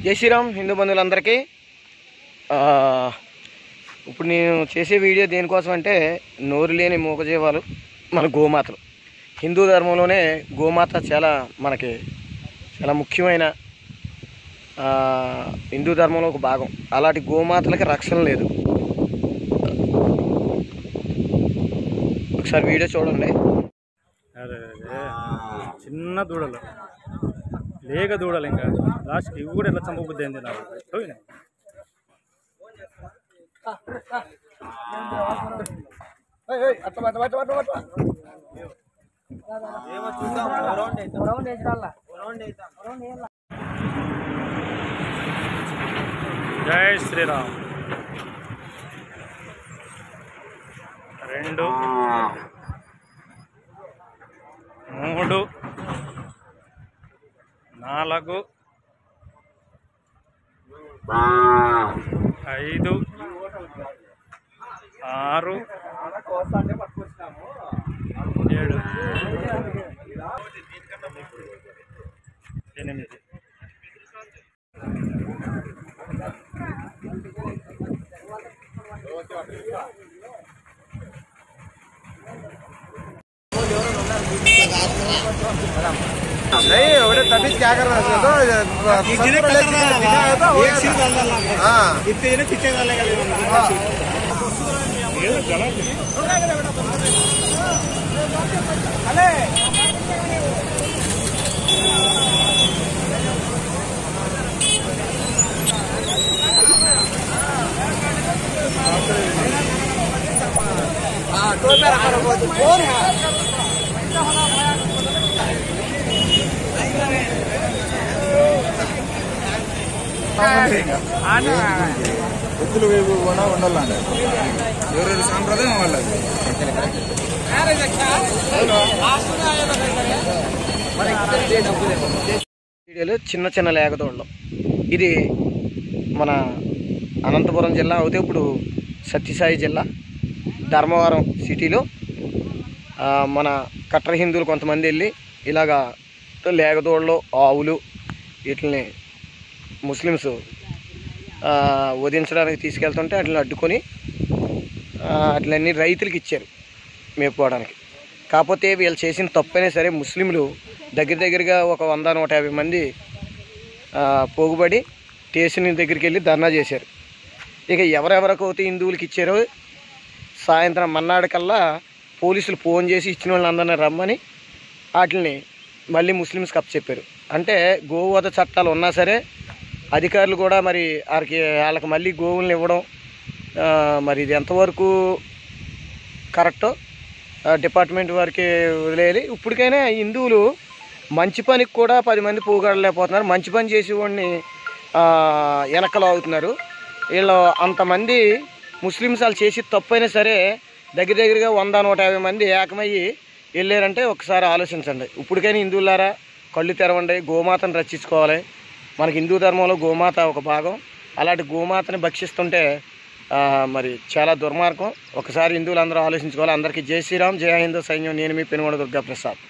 జై శ్రీరామ్ హిందూ బంధువులందరికీ ఇప్పుడు నేను చేసే వీడియో దేనికోసం అంటే నోరు లేని మూగజీవాలు మన గోమాతలు. హిందూ ధర్మంలోనే గోమాత మనకి చాలా ముఖ్యమైన హిందూ ధర్మంలో ఒక భాగం. అలాంటి గోమాతలకి రక్షణ లేదు. ఒకసారి వీడియో చూడండి. చిన్న దూడలు లేక దూడలు ఇంకా లాస్ట్కి ఇవి కూడా ఎట్లా చంపబుద్ధి అయింది నాకు. జై శ్రీరామ్. 2 3 4 5 6 7 8 नहीं बड़े तभी क्या कर रहे थे तो इतने पीछे कौन है ఎత్తులు వేయకుండా ఉండాలండి. ఎవరెవరి సాంప్రదాయం వాళ్ళది. వీడియోలో చిన్న చిన్న లేగదోళ్ళం. ఇది మన అనంతపురం జిల్లా అవుతే ఇప్పుడు సత్యసాయి జిల్లా ధర్మవరం సిటీలో మన కట్టర్ హిందువులు కొంతమంది వెళ్ళి ఇలాగా లేగదోళ్ళు ఆవులు వీటిని ముస్లిమ్స్ వధించడానికి తీసుకెళ్తుంటే వాటిని అడ్డుకొని వాటిలన్నీ రైతులకు ఇచ్చారు మేపుకోవడానికి. కాకపోతే వీళ్ళు చేసిన తప్పైనా సరే ముస్లింలు దగ్గరగా ఒక 100-150 మంది పోగుబడి స్టేషన్ దగ్గరికి వెళ్ళి ధర్నా చేశారు. ఇక ఎవరెవరికైతే హిందువులకి ఇచ్చారో సాయంత్రం మన్నాడికల్లా పోలీసులు ఫోన్ చేసి ఇచ్చిన వాళ్ళందరినీ రమ్మని వాటిని మళ్ళీ ముస్లిమ్స్కి అప్పచెప్పారు. అంటే గోవధ చట్టాలు ఉన్నా సరే అధికారులు కూడా మరి వాళ్ళకి మళ్ళీ గోవులను ఇవ్వడం మరి ఇది ఎంతవరకు కరెక్టో డిపార్ట్మెంట్ వారికి వదిలేయాలి. ఇప్పటికైనా హిందువులు మంచి పనికి కూడా 10 మంది పోగొడలేకపోతున్నారు. మంచి పని చేసేవాడిని వెనకలు అవుతున్నారు. వీళ్ళు అంతమంది ముస్లిమ్స్ వాళ్ళు చేసి తప్పైనా సరే దగ్గరగా 100-150 మంది ఏకమయ్యి వెళ్ళారంటే ఒకసారి ఆలోచించండి. ఇప్పటికైనా హిందువులారా కళ్ళు తెరవండి. గోమాతను రక్షించుకోవాలి. మనకి హిందూ ధర్మంలో గోమాత ఒక భాగం. అలాంటి గోమాతని భక్షిస్తుంటే మరి చాలా దుర్మార్గం. ఒకసారి హిందువులందరూ ఆలోచించుకోవాలి. అందరికీ జై శ్రీరామ్, జై హిందూ సైన్యం. నేను మీ పెనుగొండ దుర్గా ప్రసాద్.